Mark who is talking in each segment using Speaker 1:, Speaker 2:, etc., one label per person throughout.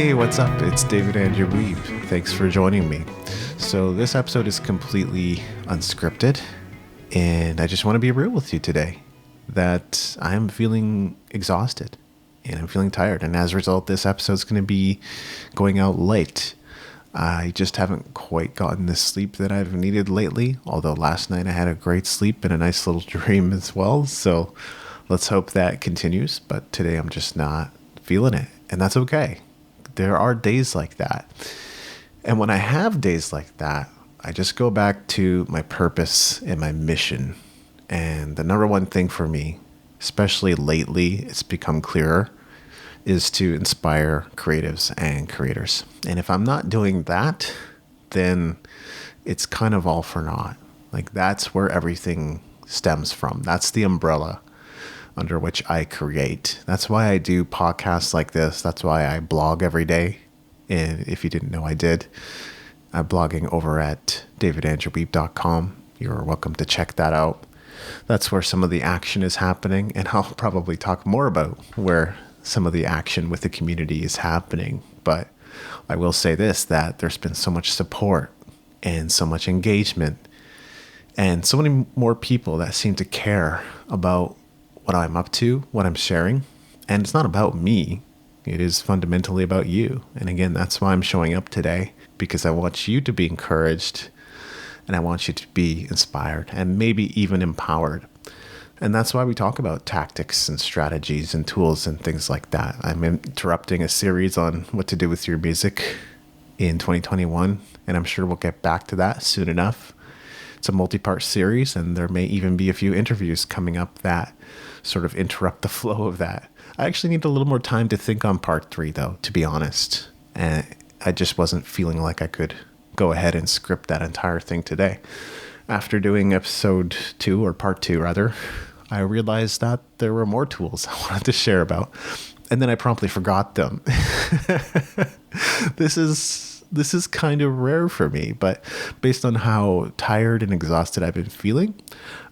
Speaker 1: Hey, what's up? It's David Andrew Wiebe. Thanks for joining me. So this episode is completely unscripted, and I just want to be real with you today that I'm feeling exhausted and I'm feeling tired. And as a result, this episode is going to be going out late. I just haven't quite gotten the sleep that I've needed lately, although last night I had a great sleep and a nice little dream as well. So let's hope that continues. But today I'm just not feeling it, and that's okay. There are days like that. And when I have days like that, I just go back to my purpose and my mission. And the number one thing for me, especially lately, it's become clearer, is to inspire creatives and creators. And if I'm not doing that, then it's kind of all for naught. Like, that's where everything stems from. That's the umbrella under which I create. That's why I do podcasts like this. That's why I blog every day. And if you didn't know, I did. I'm blogging over at davidandrewwiebe.com. You're welcome to check that out. That's where some of the action is happening. And I'll probably talk more about where some of the action with the community is happening. But I will say this, that there's been so much support and so much engagement and so many more people that seem to care about what I'm up to, what I'm sharing. And it's not about me. It is fundamentally about you. And again, that's why I'm showing up today, because I want you to be encouraged and I want you to be inspired and maybe even empowered. And that's why we talk about tactics and strategies and tools and things like that. I'm interrupting a series on what to do with your music in 2021, and I'm sure we'll get back to that soon enough. It's a multi-part series, and there may even be a few interviews coming up that sort of interrupt the flow of that. I actually need a little more time to think on part 3, though, to be honest. And I just wasn't feeling like I could go ahead and script that entire thing today. After doing episode 2, or part 2 rather, I realized that there were more tools I wanted to share about. And then I promptly forgot them. This is kind of rare for me, but based on how tired and exhausted I've been feeling,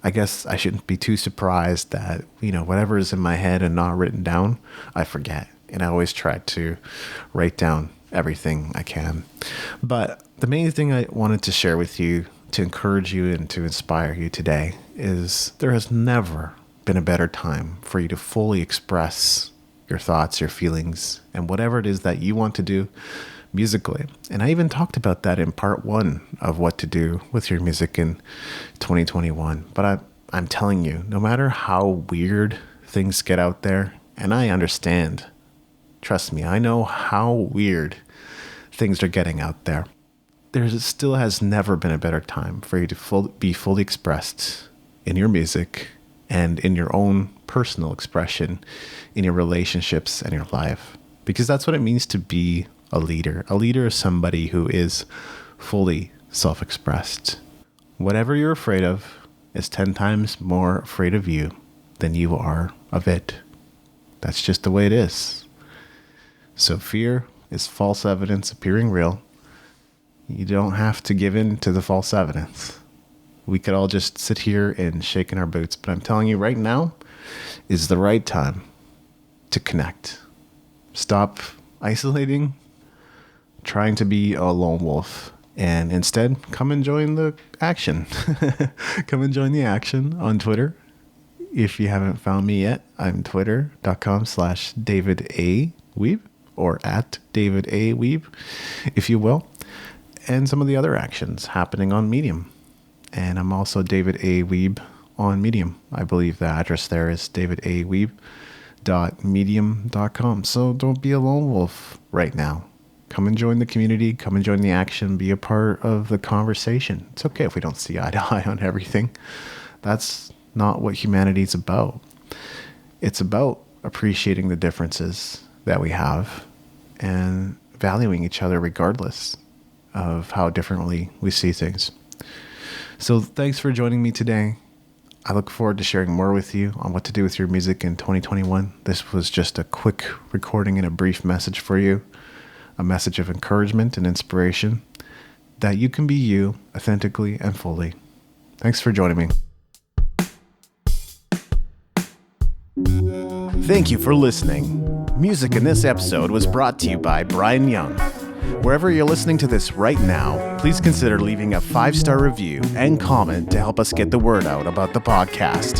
Speaker 1: I guess I shouldn't be too surprised that, whatever is in my head and not written down, I forget. And I always try to write down everything I can. But the main thing I wanted to share with you, to encourage you and to inspire you today, is there has never been a better time for you to fully express your thoughts, your feelings, and whatever it is that you want to do musically. And I even talked about that in part 1 of what to do with your music in 2021. But I'm telling you, no matter how weird things get out there, and I understand, trust me, I know how weird things are getting out there. There still has never been a better time for you to be fully expressed in your music and in your own personal expression in your relationships and your life. Because that's what it means to be a leader. A leader is somebody who is fully self-expressed. Whatever you're afraid of is 10 times more afraid of you than you are of it. That's just the way it is. So fear is false evidence appearing real. You don't have to give in to the false evidence. We could all just sit here and shake in our boots, but I'm telling you right now is the right time to connect. Stop isolating, trying to be a lone wolf, and instead come and join the action. Come and join the action on Twitter. If you haven't found me yet, I'm twitter.com/DavidAWiebe or at DavidAWiebe, if you will. And some of the other actions happening on Medium. And I'm also David A. Wiebe on Medium. I believe the address there is davidawiebe.medium.com. So don't be a lone wolf right now. Come and join the community. Come and join the action. Be a part of the conversation. It's okay if we don't see eye to eye on everything. That's not what humanity's about. It's about appreciating the differences that we have and valuing each other regardless of how differently we see things. So thanks for joining me today. I look forward to sharing more with you on what to do with your music in 2021. This was just a quick recording and a brief message for you, a message of encouragement and inspiration that you can be you authentically and fully. Thanks for joining me. Thank you for listening. Music in this episode was brought to you by Brian Young. Wherever you're listening to this right now, please consider leaving a 5-star review and comment to help us get the word out about the podcast.